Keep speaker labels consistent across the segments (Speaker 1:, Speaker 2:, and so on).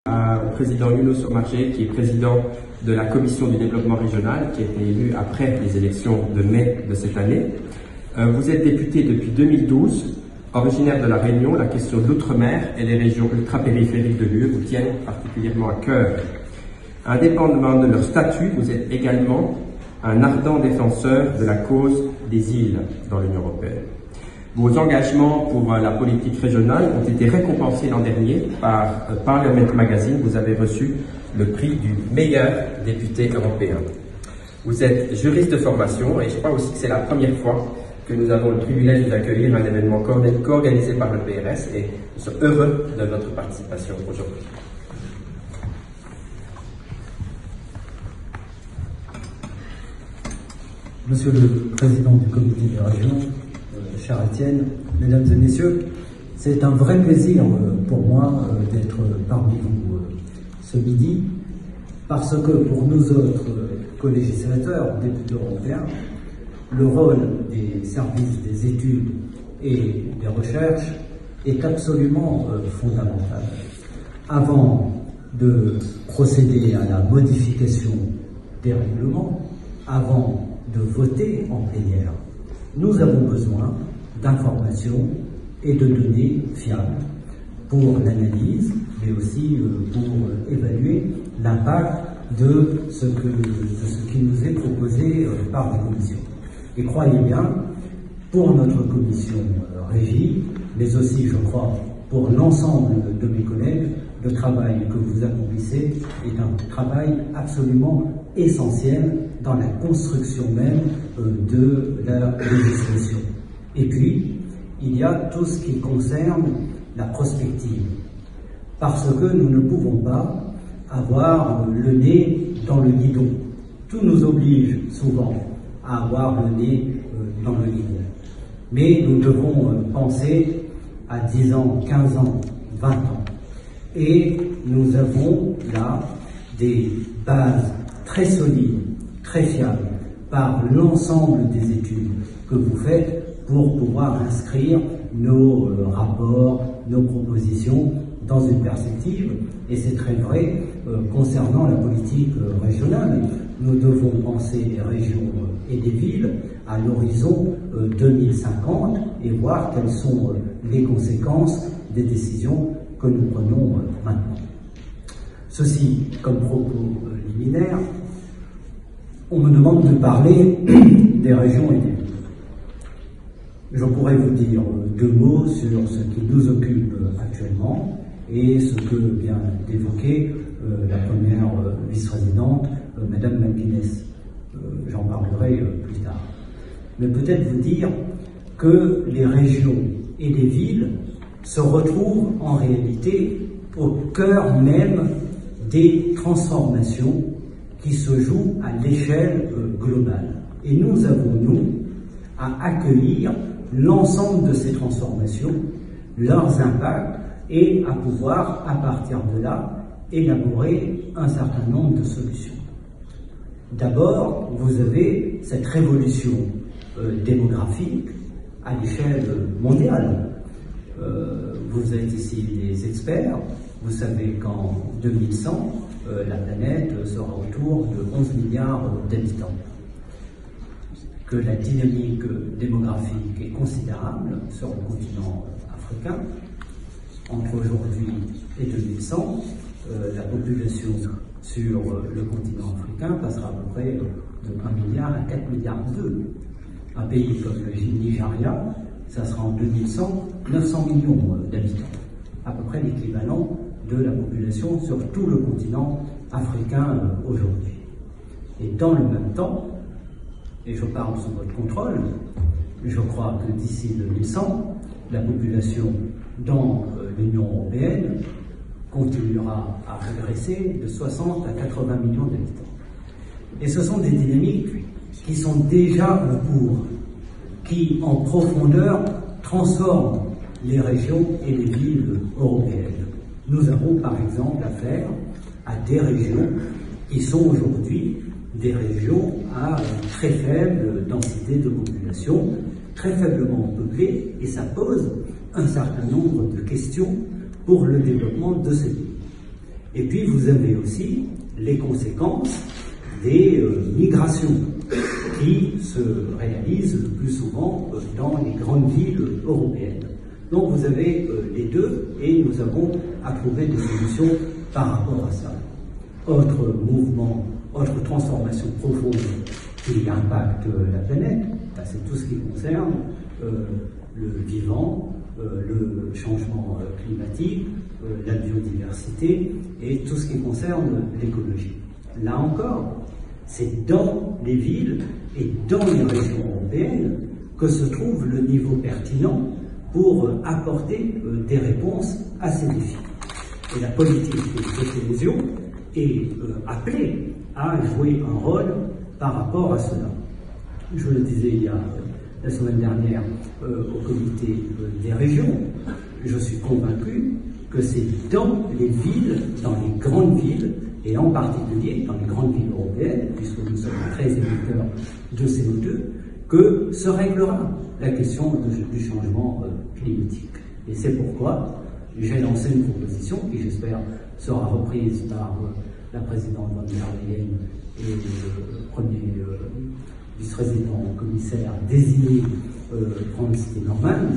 Speaker 1: Au président Younous Omarjeh, qui est président de la commission du développement régional, qui a été élu après les élections de mai de cette année. Vous êtes député depuis 2012, originaire de La Réunion. La question de l'outre-mer et les régions ultra-périphériques de l'UE vous tiennent particulièrement à cœur. Indépendamment de leur statut, vous êtes également un ardent défenseur de la cause des îles dans l'Union européenne. Vos engagements pour la politique régionale ont été récompensés l'an dernier par Parliament Magazine. Vous avez reçu le prix du meilleur député européen. Vous êtes juriste de formation et je crois aussi que c'est la première fois que nous avons le privilège d'accueillir un événement co-organisé par le PRS et nous sommes heureux de votre participation aujourd'hui.
Speaker 2: Monsieur le Président du Comité des régions, cher Étienne, Mesdames et Messieurs, c'est un vrai plaisir pour moi d'être parmi vous ce midi, parce que pour nous autres co-législateurs, députés européens, le rôle des services des études et des recherches est absolument fondamental. Avant de procéder à la modification des règlements, avant de voter en plénière, nous avons besoin d'informations et de données fiables pour l'analyse, mais aussi pour évaluer l'impact de ce qui nous est proposé par la Commission. Et croyez bien, pour notre commission Régie, mais aussi, je crois, pour l'ensemble de mes collègues, le travail que vous accomplissez est un travail absolument essentiel dans la construction même de la législation. Et puis, il y a tout ce qui concerne la prospective, parce que nous ne pouvons pas avoir le nez dans le guidon. Tout nous oblige souvent à avoir le nez dans le guidon. Mais nous devons penser à 10 ans, 15 ans, 20 ans. Et nous avons là des bases très solides, très fiables, par l'ensemble des études que vous faites pour pouvoir inscrire nos rapports, nos propositions dans une perspective. Et c'est très vrai concernant la politique régionale. Nous devons penser des régions et des villes à l'horizon 2050 et voir quelles sont les conséquences des décisions que nous prenons maintenant. Ceci comme propos liminaire. On me demande de parler des régions et des villes. Je pourrais vous dire deux mots sur ce qui nous occupe actuellement et ce que vient d'évoquer la première vice-présidente, Madame McGuinness. J'en parlerai plus tard. Mais peut-être vous dire que les régions et les villes se retrouvent en réalité au cœur même des transformations qui se jouent à l'échelle globale. Et nous avons, nous, à accueillir l'ensemble de ces transformations, leurs impacts, et à pouvoir, à partir de là, élaborer un certain nombre de solutions. D'abord, vous avez cette révolution démographique à l'échelle mondiale. Vous êtes ici des experts, vous savez qu'en 2100, la planète sera autour de 11 milliards d'habitants. Que la dynamique démographique est considérable sur le continent africain. Entre aujourd'hui et 2100, la population sur le continent africain passera à peu près de 1 milliard à 4 milliards d'eux. Un pays comme le Nigeria, ça sera en 2100 900 millions d'habitants, à peu près l'équivalent de la population sur tout le continent africain aujourd'hui. Et dans le même temps, et je parle sous votre contrôle, je crois que d'ici 2100, la population dans l'Union européenne continuera à régresser de 60 à 80 millions d'habitants. Et ce sont des dynamiques qui sont déjà en cours, qui en profondeur transforment les régions et les villes européennes. Nous avons par exemple affaire à des régions qui sont aujourd'hui des régions à très faible densité de population, très faiblement peuplées, et ça pose un certain nombre de questions pour le développement de ces pays. Et puis vous avez aussi les conséquences des migrations qui se réalisent le plus souvent dans les grandes villes européennes. Donc vous avez les deux, et nous avons à trouver des solutions par rapport à ça. Autre mouvement, autre transformation profonde qui impacte la planète, c'est tout ce qui concerne le vivant, le changement climatique, la biodiversité et tout ce qui concerne l'écologie. Là encore, c'est dans les villes et dans les régions européennes que se trouve le niveau pertinent pour apporter des réponses à ces défis. Et la politique de cohésion est appelée à jouer un rôle par rapport à cela. Je le disais il y a la semaine dernière au comité des régions, je suis convaincu que c'est dans les villes, dans les grandes villes, et en particulier dans les grandes villes européennes, puisque nous sommes très émetteurs de CO2, que se réglera la question du changement climatique. Et c'est pourquoi j'ai lancé une proposition qui, j'espère, sera reprise par la présidente von der Leyen et le premier vice-président commissaire désigné Frans Timmermans,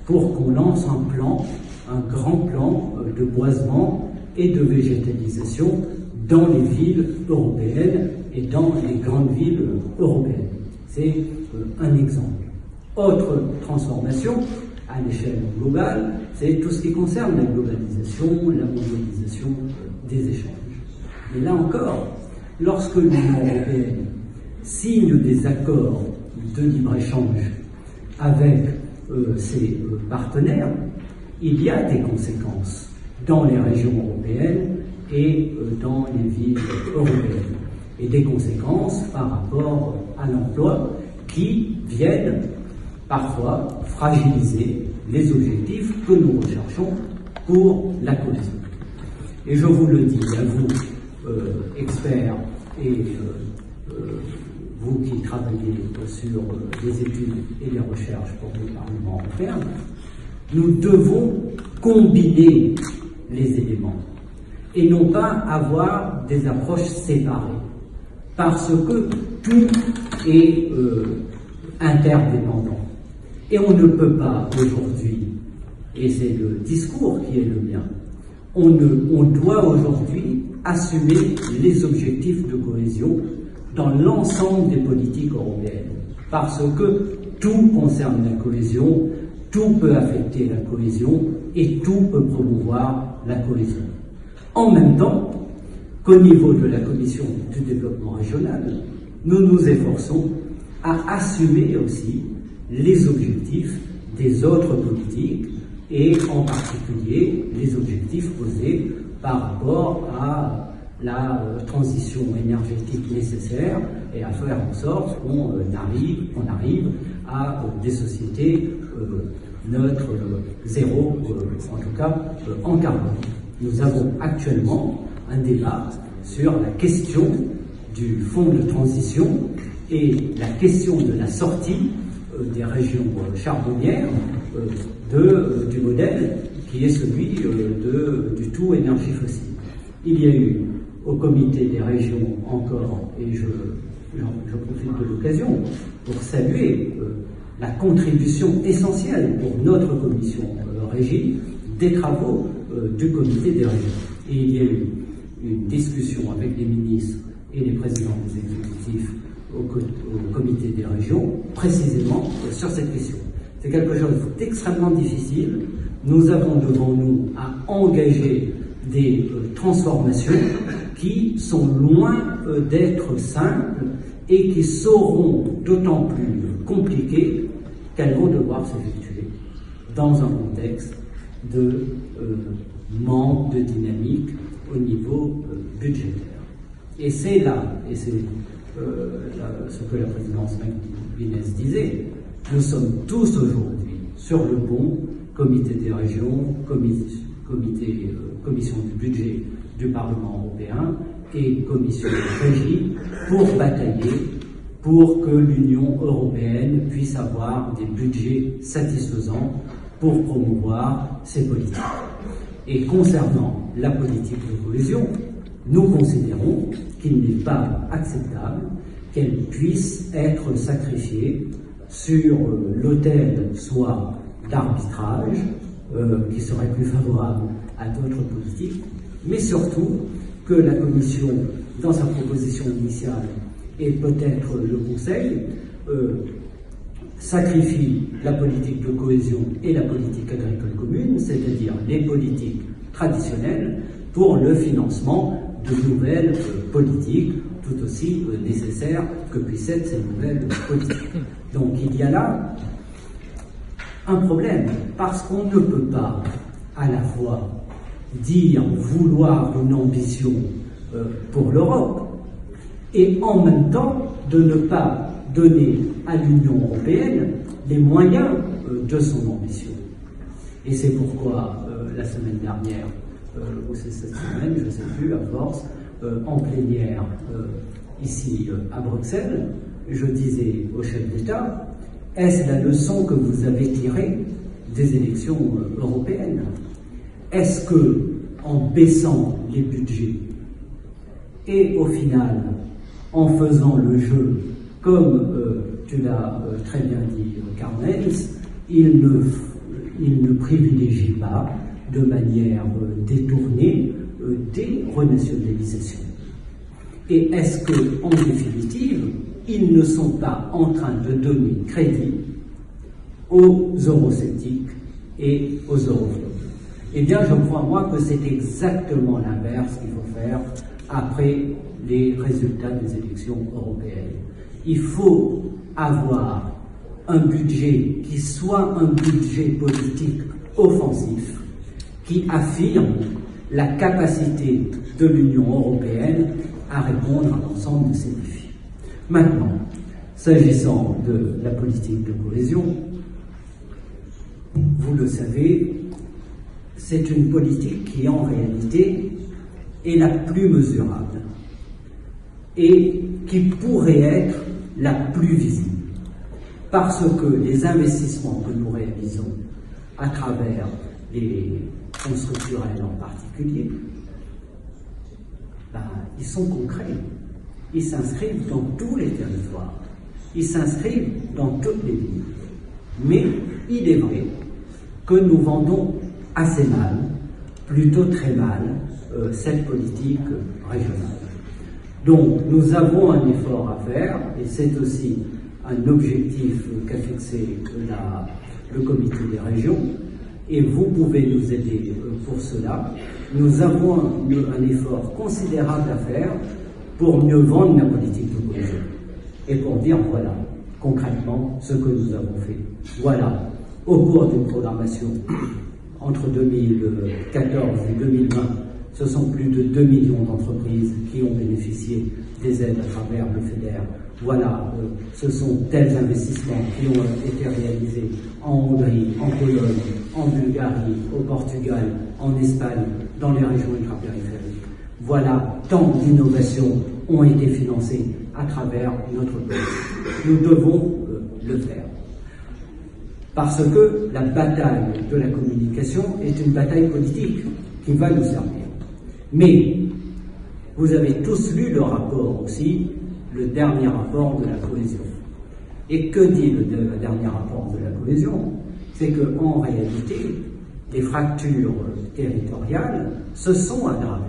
Speaker 2: pour qu'on lance un grand plan de boisement et de végétalisation dans les villes européennes et dans les grandes villes européennes. C'est un exemple. Autre transformation à l'échelle globale, c'est tout ce qui concerne la globalisation, la mondialisation des échanges. Mais là encore, lorsque l'Union européenne signe des accords de libre-échange avec ses partenaires, il y a des conséquences dans les régions européennes et dans les villes européennes. Et des conséquences par rapport à l'emploi qui viennent parfois fragiliser les objectifs que nous recherchons pour la cohésion. Et je vous le dis à vous, experts, et vous qui travaillez sur les études et les recherches pour le Parlement européen, nous devons combiner les éléments et non pas avoir des approches séparées, parce que tout est interdépendant. Et on ne peut pas aujourd'hui, et c'est le discours qui est le mien, on doit aujourd'hui assumer les objectifs de cohésion dans l'ensemble des politiques européennes, parce que tout concerne la cohésion, tout peut affecter la cohésion et tout peut promouvoir la cohésion. En même temps qu'au niveau de la Commission du développement régional, nous nous efforçons à assumer aussi les objectifs des autres politiques et en particulier les objectifs posés par rapport à la transition énergétique nécessaire et à faire en sorte qu'on arrive à des sociétés neutres, zéro, en tout cas en carbone. Nous avons actuellement un débat sur la question du fonds de transition et la question de la sortie des régions charbonnières du modèle qui est celui du tout énergie fossile. Il y a eu au comité des régions encore, et je profite de l'occasion pour saluer la contribution essentielle pour notre commission régie des travaux du comité des régions. Et il y a eu une discussion avec les ministres et les présidents des exécutifs au comité des régions, précisément sur cette question. C'est quelque chose d'extrêmement difficile. Nous avons devant nous à engager des transformations qui sont loin d'être simples et qui seront d'autant plus compliquées qu'elles vont devoir s'effectuer dans un contexte de manque de dynamique au niveau budgétaire. Et c'est là, et c'est ce que la présidence McGuinness disait, nous sommes tous aujourd'hui sur le pont, comité des régions, commission du budget du Parlement européen et commission de régie, pour batailler pour que l'Union européenne puisse avoir des budgets satisfaisants pour promouvoir ses politiques. Et concernant la politique de cohésion, nous considérons qu'il n'est pas acceptable qu'elle puisse être sacrifiée sur l'autel soit d'arbitrage, qui serait plus favorable à d'autres politiques, mais surtout que la Commission, dans sa proposition initiale, et peut-être le Conseil, sacrifie la politique de cohésion et la politique agricole commune, c'est-à-dire les politiques traditionnelles, pour le financement de nouvelles politiques, tout aussi nécessaires que puissent être ces nouvelles politiques. Donc il y a là un problème, parce qu'on ne peut pas à la fois dire vouloir une ambition pour l'Europe et en même temps de ne pas donner à l'Union européenne les moyens de son ambition. Et c'est pourquoi la semaine dernière, ou c'est cette semaine, je ne sais plus, à force, en plénière ici à Bruxelles, je disais au chef d'État, est-ce la leçon que vous avez tirée des élections européennes? Est-ce que, en baissant les budgets et au final, en faisant le jeu, comme tu l'as très bien dit, Karl-Heinz, il ne privilégie pas de manière détournée des renationalisations? Et est-ce que, en définitive, ils ne sont pas en train de donner crédit aux eurosceptiques et aux europhobes? Eh bien, je crois, moi, que c'est exactement l'inverse qu'il faut faire après les résultats des élections européennes. Il faut avoir un budget qui soit un budget politique offensif, qui affirme la capacité de l'Union européenne à répondre à l'ensemble de ces défis. Maintenant, s'agissant de la politique de cohésion, vous le savez, c'est une politique qui, en réalité, est la plus mesurable et qui pourrait être la plus visible. Parce que les investissements que nous réalisons à travers les fonds structurels en particulier, ils sont concrets. Ils s'inscrivent dans tous les territoires. Ils s'inscrivent dans toutes les villes. Mais il est vrai que nous vendons assez mal, plutôt très mal, cette politique régionale. Donc nous avons un effort à faire, et c'est aussi un objectif qu'a fixé le comité des régions, et vous pouvez nous aider pour cela. Nous avons un effort considérable à faire pour mieux vendre la politique de cohésion, et pour dire, voilà, concrètement, ce que nous avons fait. Voilà, au cours d'une programmation entre 2014 et 2020, ce sont plus de 2 millions d'entreprises qui ont bénéficié des aides à travers le FEDER. Voilà, ce sont tels investissements qui ont été réalisés en Hongrie, en Pologne, en Bulgarie, au Portugal, en Espagne, dans les régions ultrapériphériques. Voilà, tant d'innovations ont été financées à travers notre pays. Nous devons le faire. Parce que la bataille de la communication est une bataille politique qui va nous servir. Mais vous avez tous lu le rapport aussi, le dernier rapport de la cohésion. Et que dit le dernier rapport de la cohésion? C'est qu'en réalité, les fractures territoriales se sont aggravées.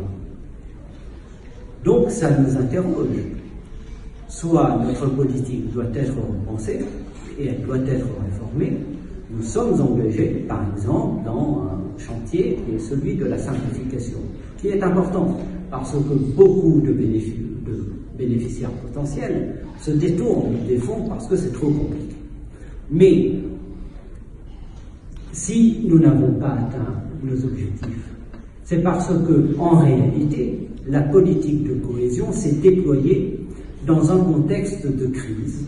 Speaker 2: Donc ça nous interroge. Soit notre politique doit être repensée et elle doit être réformée. Nous sommes engagés, par exemple, dans un chantier qui est celui de la simplification, qui est important, parce que beaucoup de bénéficiaires potentiels se détournent des fonds parce que c'est trop compliqué. Mais si nous n'avons pas atteint nos objectifs, c'est parce que, en réalité, la politique de cohésion s'est déployée dans un contexte de crise.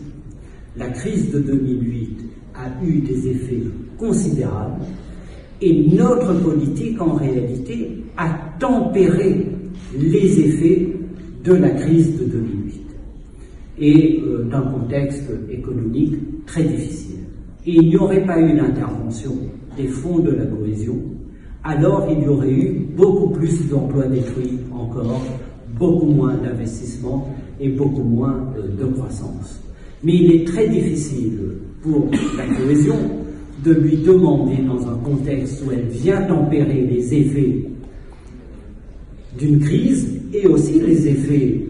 Speaker 2: La crise de 2008 a eu des effets considérables et notre politique, en réalité, a tempéré les effets de la crise de 2008 et d'un contexte économique très difficile. Et il n'y aurait pas eu l'intervention des fonds de la cohésion, alors il y aurait eu beaucoup plus d'emplois détruits encore, beaucoup moins d'investissements et beaucoup moins de croissance. Mais il est très difficile pour la cohésion de lui demander, dans un contexte où elle vient tempérer les effets d'une crise et aussi les effets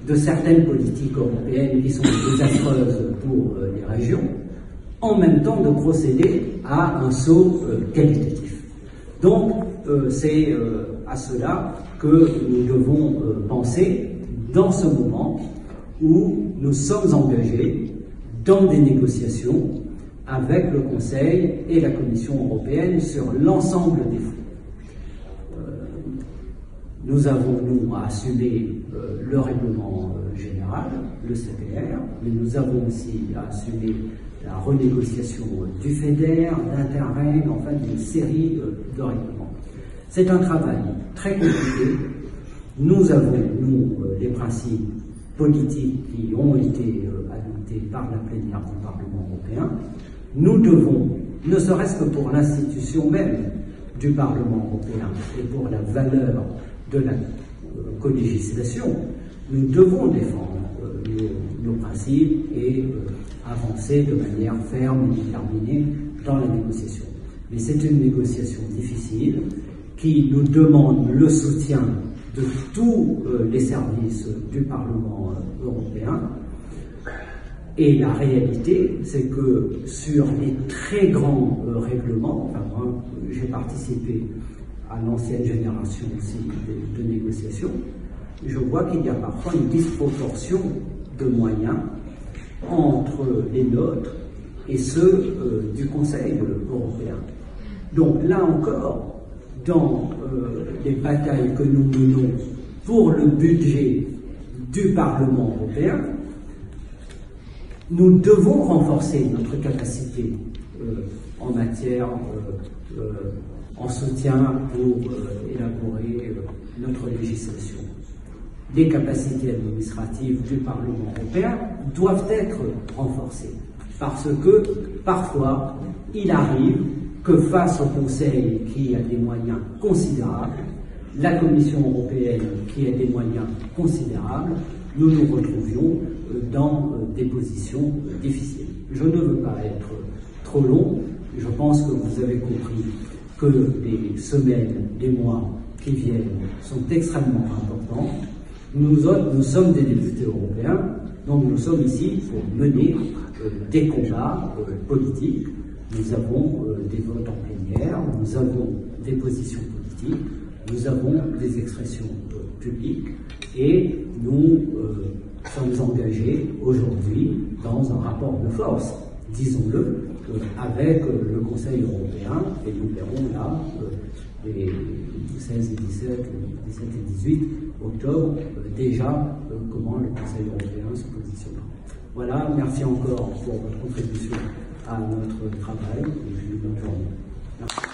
Speaker 2: de certaines politiques européennes qui sont désastreuses pour les régions, en même temps de procéder à un saut qualitatif. Donc, c'est à cela que nous devons penser dans ce moment où nous sommes engagés dans des négociations avec le Conseil et la Commission européenne sur l'ensemble des fonds. Nous avons, nous, à assumer le règlement général, le CPR, mais nous avons aussi à assumer la renégociation du FEDER, d'Interreg, enfin d'une série de règlements. C'est un travail très compliqué. Nous avons, nous, les principes politiques qui ont été adoptés par la plénière du Parlement européen. Nous devons, ne serait-ce que pour l'institution même du Parlement européen et pour la valeur de la colégislation, nous devons défendre nos principes et avancer de manière ferme et déterminée dans la négociation. Mais c'est une négociation difficile qui nous demande le soutien de tous les services du Parlement européen. Et la réalité, c'est que sur les très grands règlements, enfin moi, j'ai participé à l'ancienne génération aussi de négociations, je vois qu'il y a parfois une disproportion de moyens entre les nôtres et ceux du Conseil européen. Donc là encore, dans les batailles que nous menons pour le budget du Parlement européen, nous devons renforcer notre capacité en matière, en soutien pour élaborer notre législation. Les capacités administratives du Parlement européen doivent être renforcées parce que parfois il arrive que face au Conseil qui a des moyens considérables, la Commission européenne qui a des moyens considérables, nous nous retrouvions dans des positions difficiles. Je ne veux pas être trop long, je pense que vous avez compris que les semaines, les mois qui viennent sont extrêmement importants. Nous sommes des députés européens, donc nous sommes ici pour mener des combats politiques. Nous avons des votes en plénière, nous avons des positions politiques, nous avons des expressions publiques et nous sommes engagés aujourd'hui dans un rapport de force, disons-le, avec le Conseil européen, et nous verrons là les 16 et 17 et 18 octobre déjà comment le Conseil européen se positionnera. Voilà, merci encore pour votre contribution à notre travail et puis bonne journée. Merci.